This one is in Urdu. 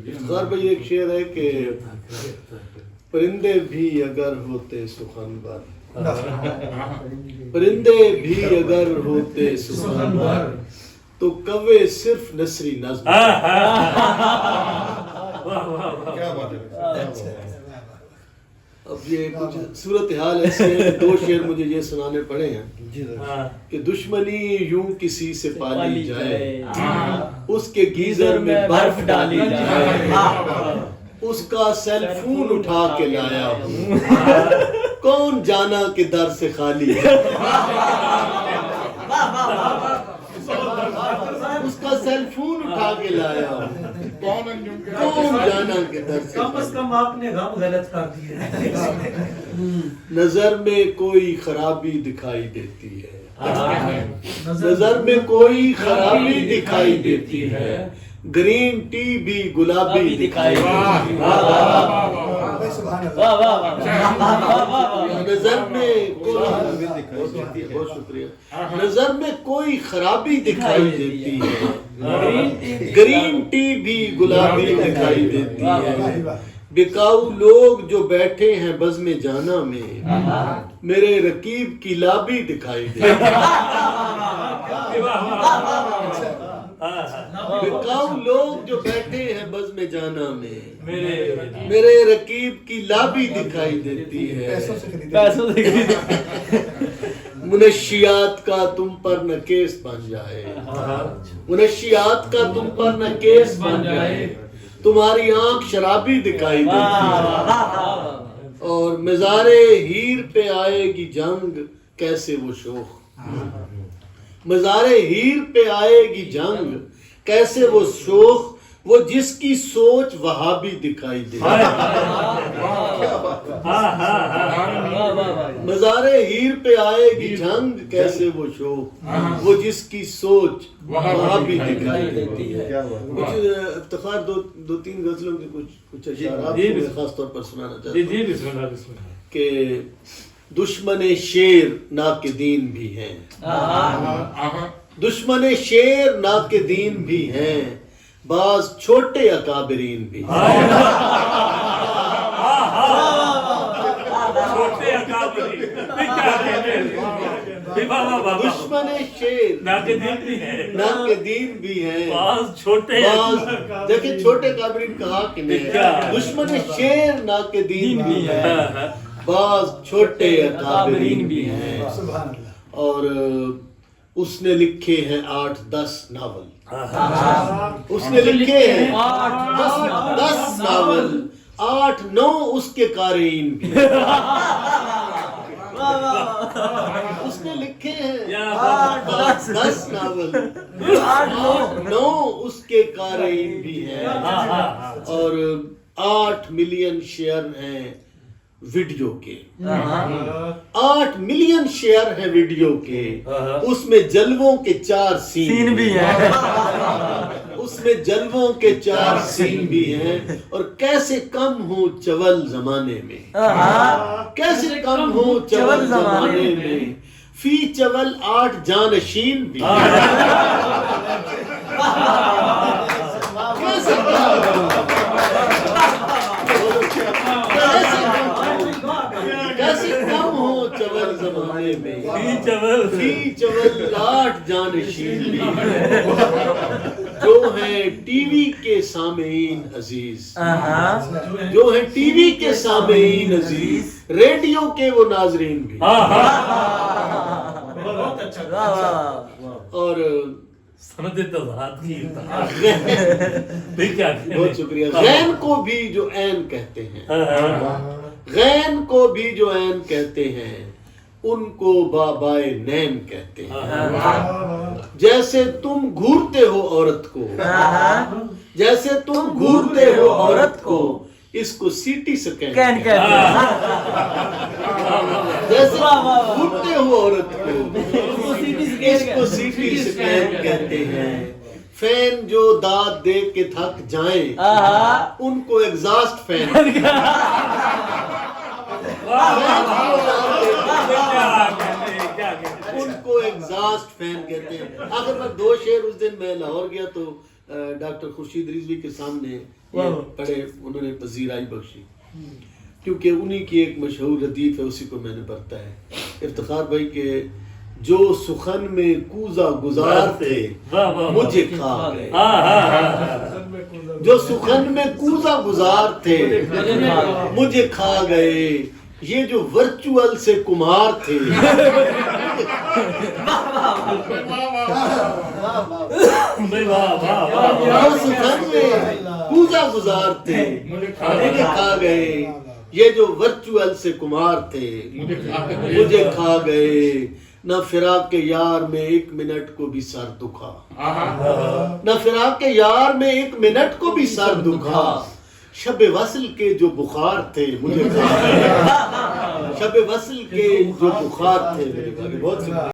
افتخار بھائی ایک شعر ہے کہ پرندے بھی اگر ہوتے سخنور، پرندے بھی اگر ہوتے سخنور تو کوے صرف نثری نظم۔ کیا بات ہے۔ اب یہ کچھ صورتحال ایسی ہے، دو شعر مجھے یہ سنانے پڑے ہیں کہ دشمنی یوں کسی سے پالی جائے، اس کے گیزر میں برف ڈالی جائے، اس کا سیل فون اٹھا کے لایا ہوں، کون جانا کہ در سے خالی ہے، اس کا سیل فون اٹھا کے لایا ہوں، کون جانا کہ در سے کم از کم آپ نے غم غلط کر دیا۔ نظر میں کوئی خرابی دکھائی دیتی ہے، نظر میں کوئی خرابی دکھائی دیتی ہے، گرین ٹی بھی گلابی دکھائی دیتی ہے، نظر میں بہت شکریہ، نظر میں کوئی خرابی دکھائی دیتی ہے، گرین ٹی بھی گلابی دکھائی دیتی ہے، بکاؤ لوگ جو بیٹھے ہیں بزم جانا میں، میرے رقیب کی لابی دکھائی دیتی ہے، بکاؤ لوگ جو بیٹھے ہیں بزم جانا میں، میرے رقیب کی لابی دکھائی دیتی ہے، منشیات کا تم پر نہ کیس بن جائے، منشیات کا تم پر نہ کیس بن جائے، تمہاری آنکھ شرابی دکھائی دیتی ہے، اور مزار ہیر پہ آئے گی جنگ کیسے وہ شوخ، مزار ہیر پہ آئے گی جنگ کیسے وہ شوخ، وہ جس کی سوچ وہابی دکھائی دے، مزار ہیر پہ آئے گی جنگ کیسے وہ شوخ، وہ جس کی سوچ وہابی دکھائی دیتی ہے۔ کچھ افتخار دو تین غزلوں کے کچھ اشعارات میں خاص طور پر سنانا چاہتا ہوں کہ دشمن شیر ناقدین بھی ہیں، دشمن شیر ناقدین بھی ہیں، بعض چھوٹے اکابرین بھی ہیں، دشمن شیر ناقدین بھی ہیں، بعض دیکھیں چھوٹے اکابرین کہا کہ نہیں، دشمن شیر ناقدین بھی ہیں، بعض چھوٹے اکابرین بھی ہیں، اور اس نے لکھے ہیں 8-10 ناول، اس نے لکھے ہیں 10 ناول، 8-9 اس کے قارئین بھی، اس نے لکھے ہیں 10 ناول، 9 اس کے قارئین بھی ہیں، اور 8 ملین شیئر ہیں ویڈیو کے، 8 ملین شیئر ہیں ویڈیو کے، اس میں جلووں کے 4 سین بھی ہیں، اس میں جلووں کے 4 سین بھی ہیں، اور کیسے کم ہوں چول زمانے میں، کیسے کم ہوں چول زمانے میں، فی چول 8 جانشین بھی ہیں، کیسے کم ہو چول زمانے میں، فی چول 8 جانشین بھی ہیں، جو ہیں ٹی وی کے سامعین عزیز، جو ہیں ٹی وی کے سامعین عزیز، ریڈیو کے وہ ناظرین بھی، اور بہت شکریہ، غین کو بھی جو عین کہتے ہیں، غین کو بھی جو عین کہتے ہیں، ان کو بابائے نین کہتے ہیں، جیسے تم گھورتے ہو عورت کو، جیسے تم گھورتے ہو عورت کو، اس کو سیٹی سکین کہتے ہیں، جیسے گھورتے ہو عورت کو، اس کو سیٹی سکین کہتے ہیں، فین جو داد دے کے تھک جائیں، ان کو ایگزاسٹ فین، ان کو ایگزاسٹ فین کہتے ہیں۔ آخر میں 2 شعر، اس دن میں لاہور گیا تو ڈاکٹر خورشید رضوی کے سامنے یہ پڑھے، انہوں نے پذیرائی بخشی، کیونکہ انہی کی ایک مشہور حدیث ہے، اسی کو میں نے پڑھتا ہے افتخار بھائی کہ جو سخن میں کوزہ گزار تھے مجھے کھا گئے، جو سخن میں کوزہ گزار تھے مجھے کھا گئے، یہ جو ورچوئل سے کمار تھے جو سخن میں کوزہ گزار تھے مجھے کھا گئے، یہ جو ورچوئل سے کمار تھے مجھے کھا گئے، نہ فراق کے یار میں ایک منٹ کو بھی سر دکھا، نہ فراق کے یار میں ایک منٹ کو بھی سر دکھا، شب وصل کے جو بخار تھے مجھے کھا گئے، شب وصل کے جو بخار تھے مجھے کھا گئے۔ بہت